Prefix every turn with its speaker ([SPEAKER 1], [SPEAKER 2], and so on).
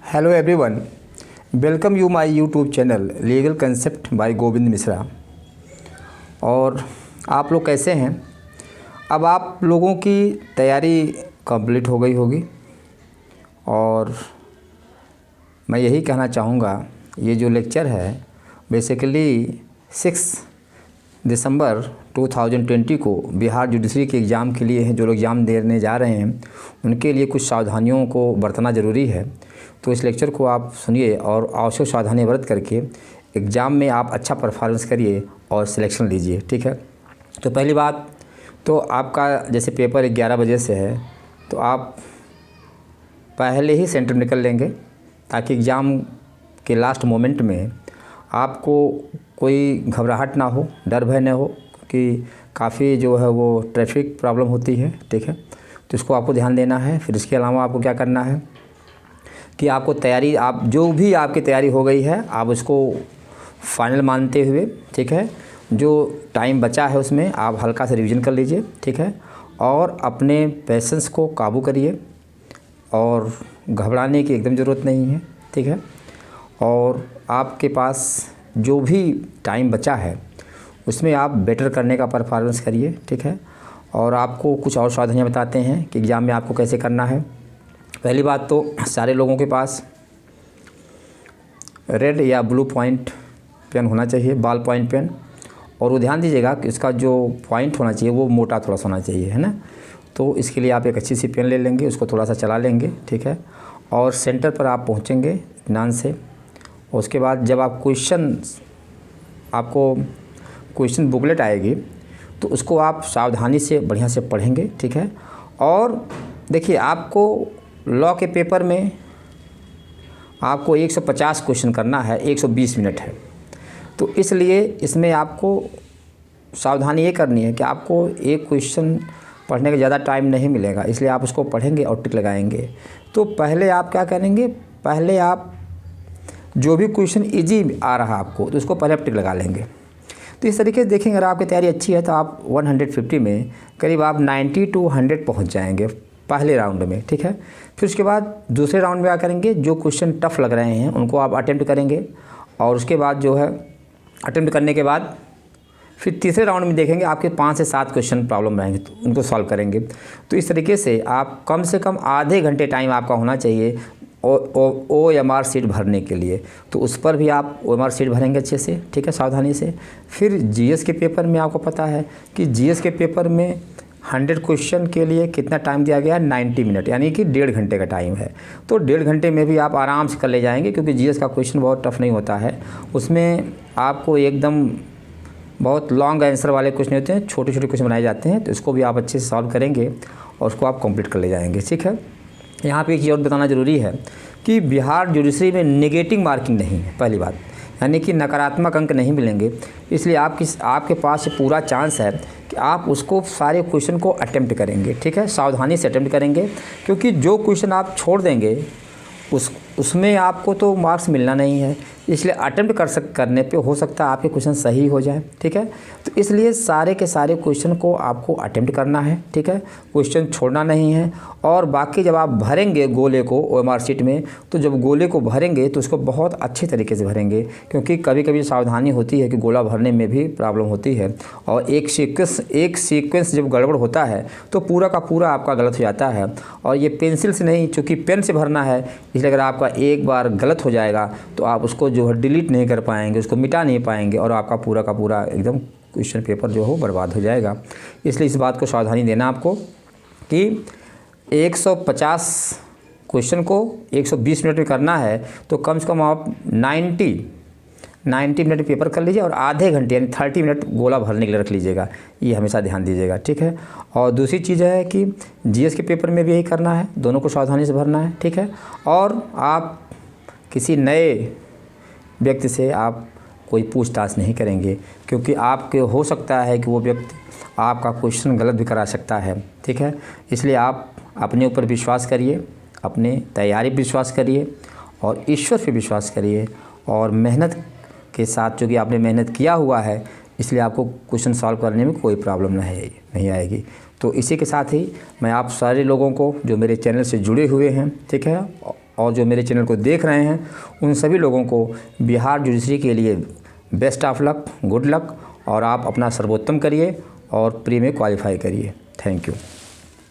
[SPEAKER 1] Hello everyone, welcome you my YouTube channel legal concept by Govind Mishra. और आप लोग कैसे हैं? अब आप लोगों की तैयारी कंप्लीट हो गई होगी और मैं यही कहना चाहूँगा, ये जो लेक्चर है बेसिकली 6 दिसंबर 2020 को बिहार जुडिशरी के एग्ज़ाम के लिए है। जो लोग एग्ज़ाम देने जा रहे हैं उनके लिए कुछ सावधानियों को बरतना ज़रूरी है। तो इस लेक्चर को आप सुनिए और आवश्यक सावधानी बरत करके एग्ज़ाम में आप अच्छा परफॉर्मेंस करिए और सिलेक्शन लीजिए। ठीक है। तो पहली बात तो आपका जैसे पेपर 11 बजे से है तो आप पहले ही सेंटर निकल लेंगे ताकि एग्ज़ाम के लास्ट मोमेंट में आपको कोई घबराहट ना हो, डर भय ना हो, कि काफ़ी जो है वो ट्रैफिक प्रॉब्लम होती है। ठीक है। तो इसको आपको ध्यान देना है। फिर इसके अलावा आपको क्या करना है कि आपको तैयारी, आप जो भी आपकी तैयारी हो गई है आप उसको फाइनल मानते हुए, ठीक है, जो टाइम बचा है उसमें आप हल्का सा रिवीजन कर लीजिए। ठीक है। और अपने पेशेंस को काबू करिए और घबराने की एकदम ज़रूरत नहीं है। ठीक है। और आपके पास जो भी टाइम बचा है उसमें आप बेटर करने का परफॉर्मेंस करिए। ठीक है। और आपको कुछ और सावधानियाँ बताते हैं कि एग्ज़ाम में आपको कैसे करना है। पहली बात तो सारे लोगों के पास रेड या ब्लू पॉइंट पेन होना चाहिए, बॉल पॉइंट पेन। और वो ध्यान दीजिएगा कि इसका जो पॉइंट होना चाहिए वो मोटा थोड़ा सा होना चाहिए, है ना। तो इसके लिए आप एक अच्छी सी पेन ले लेंगे, उसको थोड़ा सा चला लेंगे। ठीक है। और सेंटर पर आप पहुंचेंगे इत्मीनान से। उसके बाद जब आप आपको क्वेश्चन बुकलेट आएगी तो उसको आप सावधानी से बढ़िया से पढ़ेंगे। ठीक है। और देखिए, आपको लॉ के पेपर में आपको 150 क्वेश्चन करना है, 120 मिनट है। तो इसलिए इसमें आपको सावधानी ये करनी है कि आपको एक क्वेश्चन पढ़ने का ज़्यादा टाइम नहीं मिलेगा, इसलिए आप उसको पढ़ेंगे और टिक लगाएंगे। तो पहले आप क्या करेंगे, पहले आप जो भी क्वेश्चन इजी आ रहा आपको तो उसको पहले आप टिक लगा लेंगे। तो इस तरीके से देखेंगे, अगर आपकी तैयारी अच्छी है तो आप 150 में करीब आप 90 to 100 पहुँच जाएंगे पहले राउंड में। ठीक है। फिर उसके बाद दूसरे राउंड में क्या करेंगे, जो क्वेश्चन टफ लग रहे हैं उनको आप अटेम्प्ट करेंगे और उसके बाद जो है अटेम्प्ट करने के बाद फिर तीसरे राउंड में देखेंगे आपके 5 से 7 क्वेश्चन प्रॉब्लम रहेंगे तो उनको सॉल्व करेंगे। तो इस तरीके से आप कम से कम आधे घंटे टाइम आपका होना चाहिए OMR सीट भरने के लिए। तो उस पर भी आप OMR सीट भरेंगे अच्छे से, ठीक है, सावधानी से। फिर GS के पेपर में आपको पता है कि GS के पेपर में 100 क्वेश्चन के लिए कितना टाइम दिया गया है, 90 मिनट, यानी कि 1.5 घंटे का टाइम है। तो 1.5 घंटे में भी आप आराम से कर ले जाएंगे, क्योंकि GS का क्वेश्चन बहुत टफ नहीं होता है। उसमें आपको एकदम बहुत लॉन्ग आंसर वाले क्वेश्चन होते हैं, छोटे छोटे क्वेश्चन बनाए जाते हैं। तो इसको भी आप अच्छे से सॉल्व करेंगे और उसको आप कंप्लीट कर ले जाएंगे। ठीक है। यहाँ पे एक चीज़ और बताना ज़रूरी है कि बिहार जुडिशरी में नेगेटिव मार्किंग नहीं है, पहली बात, यानी कि नकारात्मक अंक नहीं मिलेंगे। इसलिए आपके पास पूरा चांस है कि आप उसको सारे क्वेश्चन को अटेम्प्ट करेंगे। ठीक है। सावधानी से अटेम्प्ट करेंगे, क्योंकि जो क्वेश्चन आप छोड़ देंगे उसमें आपको तो मार्क्स मिलना नहीं है। इसलिए अटेम्प्ट करने पे हो सकता है आपके क्वेश्चन सही हो जाए। ठीक है। तो इसलिए सारे के सारे क्वेश्चन को आपको अटेम्प्ट करना है। ठीक है। क्वेश्चन छोड़ना नहीं है। और बाकी जब आप भरेंगे गोले को OMR सीट में, तो जब गोले को भरेंगे तो उसको बहुत अच्छे तरीके से भरेंगे, क्योंकि कभी कभी सावधानी होती है कि गोला भरने में भी प्रॉब्लम होती है। और एक सीक्वेंस जब गड़बड़ होता है तो पूरा का पूरा आपका गलत हो जाता है। और ये पेंसिल से नहीं, चूँकि पेन से भरना है, इसलिए अगर आपका एक बार गलत हो जाएगा तो आप उसको जो है डिलीट नहीं कर पाएंगे, उसको मिटा नहीं पाएंगे और आपका पूरा का पूरा एकदम क्वेश्चन पेपर जो हो बर्बाद हो जाएगा। इसलिए इस बात को सावधानी देना आपको कि 150 क्वेश्चन को 120 मिनट में करना है, तो कम से कम आप 90 मिनट पेपर कर लीजिए और आधे घंटे यानी 30 मिनट गोला भरने के लिए रख लीजिएगा। ये हमेशा ध्यान दीजिएगा। ठीक है। और दूसरी चीज़ है कि GS के पेपर में भी यही करना है, दोनों को सावधानी से भरना है। ठीक है। और आप किसी नए व्यक्ति से आप कोई पूछताछ नहीं करेंगे, क्योंकि आपके हो सकता है कि वो व्यक्ति आपका क्वेश्चन गलत भी करा सकता है। ठीक है। इसलिए आप अपने ऊपर विश्वास करिए, अपने तैयारी पर विश्वास करिए और ईश्वर पे विश्वास करिए और मेहनत के साथ, जो कि आपने मेहनत किया हुआ है, इसलिए आपको क्वेश्चन सॉल्व करने में कोई प्रॉब्लम नहीं आएगी। तो इसी के साथ ही मैं आप सारे लोगों को जो मेरे चैनल से जुड़े हुए हैं, ठीक है, और जो मेरे चैनल को देख रहे हैं उन सभी लोगों को बिहार जुडिशरी के लिए best of luck, good luck, और आप अपना सर्वोत्तम करिए और प्री में क्वालिफाई करिए। Thank you.